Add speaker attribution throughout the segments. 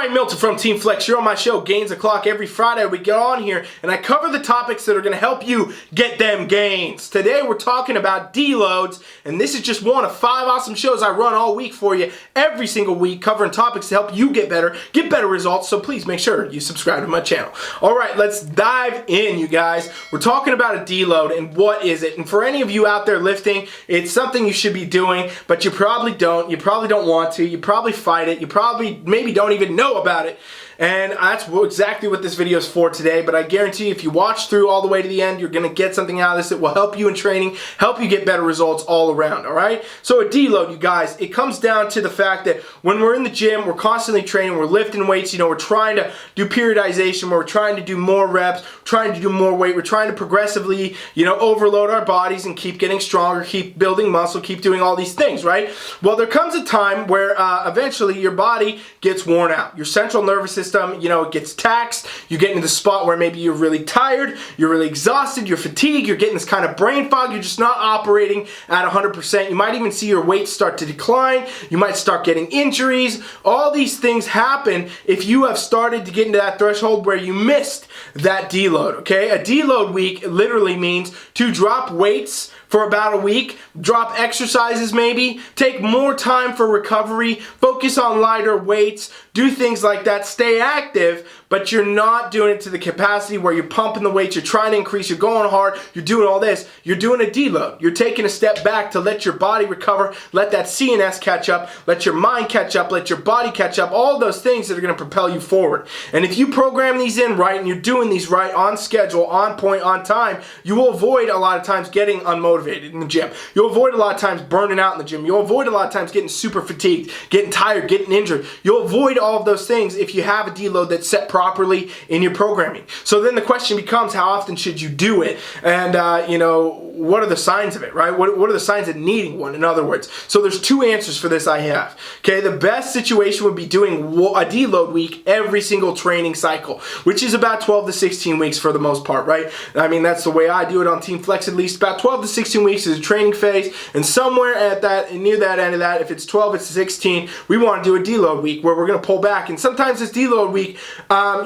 Speaker 1: Ryan Milton from Team Flex. You're on my show, Gainz O'Clock. Every Friday we get on here and I cover the topics that are going to help you get them gains. Today we're talking about deloads, and this is just one of 5 awesome shows I run all week for you, every single week, covering topics to help you get better results. So please make sure you subscribe to my channel. All right, let's dive in, you guys. We're talking about a deload and what is it? And for any of you out there lifting, it's something you should be doing, but you probably don't. You probably don't want to. You probably fight it. You probably maybe don't even know about it. And that's exactly what this video is for today, but I guarantee if you watch through all the way to the end, you're going to get something out of this that will help you in training, help you get better results all around, all right? So a deload, you guys, it comes down to the fact that when we're in the gym, we're constantly training, we're lifting weights, you know, we're trying to do periodization, we're trying to do more reps, trying to do more weight, we're trying to progressively, you know, overload our bodies and keep getting stronger, keep building muscle, keep doing all these things, right? Well, there comes a time where eventually your body gets worn out. Your central nervous system, you know, it gets taxed. You get into the spot where maybe you're really tired, you're really exhausted, you're fatigued, you're getting this kind of brain fog, you're just not operating at 100%. You might even see your weight start to decline. You might start getting injuries. All these things happen if you have started to get into that threshold where you missed that deload, okay? A deload week literally means to drop weights for about a week, drop exercises maybe, take more time for recovery, focus on lighter weights, do things like that, stay active, but you're not doing it to the capacity where you're pumping the weights, you're trying to increase, you're going hard, you're doing all this. You're doing a deload. You're taking a step back to let your body recover, let that CNS catch up, let your mind catch up, let your body catch up, all those things that are going to propel you forward. And if you program these in right and you're doing these right, on schedule, on point, on time, you will avoid a lot of times getting unmotivated in the gym. You'll avoid a lot of times burning out in the gym. You'll avoid a lot of times getting super fatigued, getting tired, getting injured. You'll avoid all of those things if you have a deload that's set properly in your programming. So then the question becomes, how often should you do it? And, you know, what are the signs of it, right? What are the signs of needing one, in other words? So there's 2 answers for this I have. Okay, the best situation would be doing a deload week every single training cycle, which is about 12 to 16 weeks for the most part, right? I mean, that's the way I do it on Team Flex, at least. About 12 to 16 weeks is a training phase, and somewhere at that, near that end of that, if it's 12, it's 16, we want to do a deload week where we're going to pull back. And sometimes this deload week,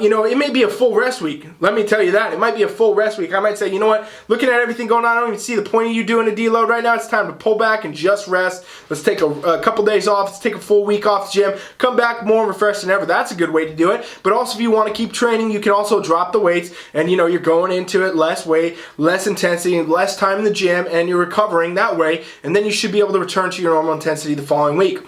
Speaker 1: you know, it may be a full rest week. Let me tell you that. It might be a full rest week. I might say, you know what, looking at everything going on, I don't even see the point of you doing a deload right now. It's time to pull back and just rest. Let's take a couple days off. Let's take a full week off the gym. Come back more refreshed than ever. That's a good way to do it. But also, if you want to keep training, you can also drop the weights, and you know, you're going into it less weight, less intensity, less time in the gym, and you're recovering that way, and then you should be able to return to your normal intensity the following week.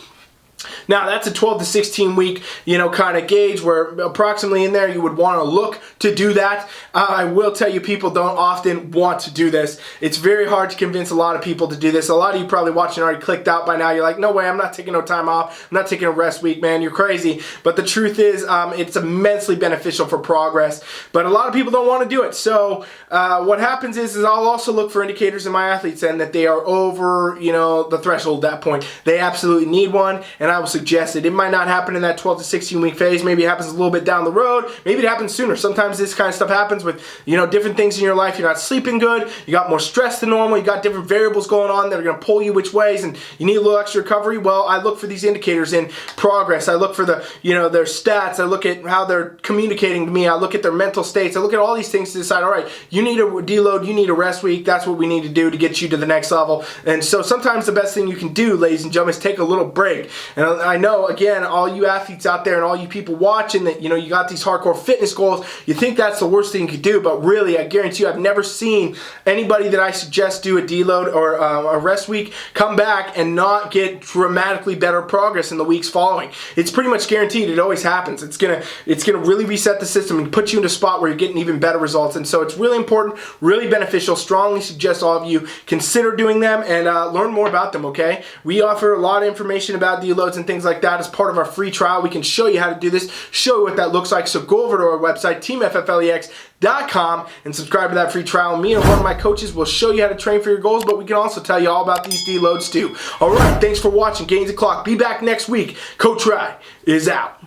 Speaker 1: Now, that's a 12 to 16 week, you know, kind of gauge where approximately in there you would want to look to do that. I will tell you, people don't often want to do this. It's very hard to convince a lot of people to do this. A lot of you probably watching already clicked out by now. You're like, no way, I'm not taking no time off. I'm not taking a rest week, man. You're crazy. But the truth is, it's immensely beneficial for progress. But a lot of people don't want to do it. So what happens is I'll also look for indicators in my athletes and that they are over, you know, the threshold at that point. They absolutely need one, and I will suggest it. It might not happen in that 12 to 16 week phase. Maybe it happens a little bit down the road. Maybe it happens sooner. Sometimes this kind of stuff happens with, you know, different things in your life. You're not sleeping good. You got more stress than normal. You got different variables going on that are going to pull you which ways, and you need a little extra recovery. Well, I look for these indicators in progress. I look for the, you know, their stats. I look at how they're communicating to me. I look at their mental states. I look at all these things to decide, all right, you need a deload. You need a rest week. That's what we need to do to get you to the next level. And so sometimes the best thing you can do, ladies and gentlemen, is take a little break. And I know, again, all you athletes out there and all you people watching that, you know, you got these hardcore fitness goals, you think that's the worst thing you could do, but really, I guarantee you, I've never seen anybody that I suggest do a deload or a rest week come back and not get dramatically better progress in the weeks following. It's pretty much guaranteed. It always happens. It's gonna really reset the system and put you in a spot where you're getting even better results. And so it's really important, really beneficial. Strongly suggest all of you consider doing them and learn more about them, okay? We offer a lot of information about deloads and things like that as part of our free trial. We can show you how to do this, show you what that looks like. So go over to our website, teamfflex.com, and subscribe to that free trial. Me and one of my coaches will show you how to train for your goals, but we can also tell you all about these deloads too. All right, thanks for watching Gainz O'Clock. Be back next week. Coach Rye is out.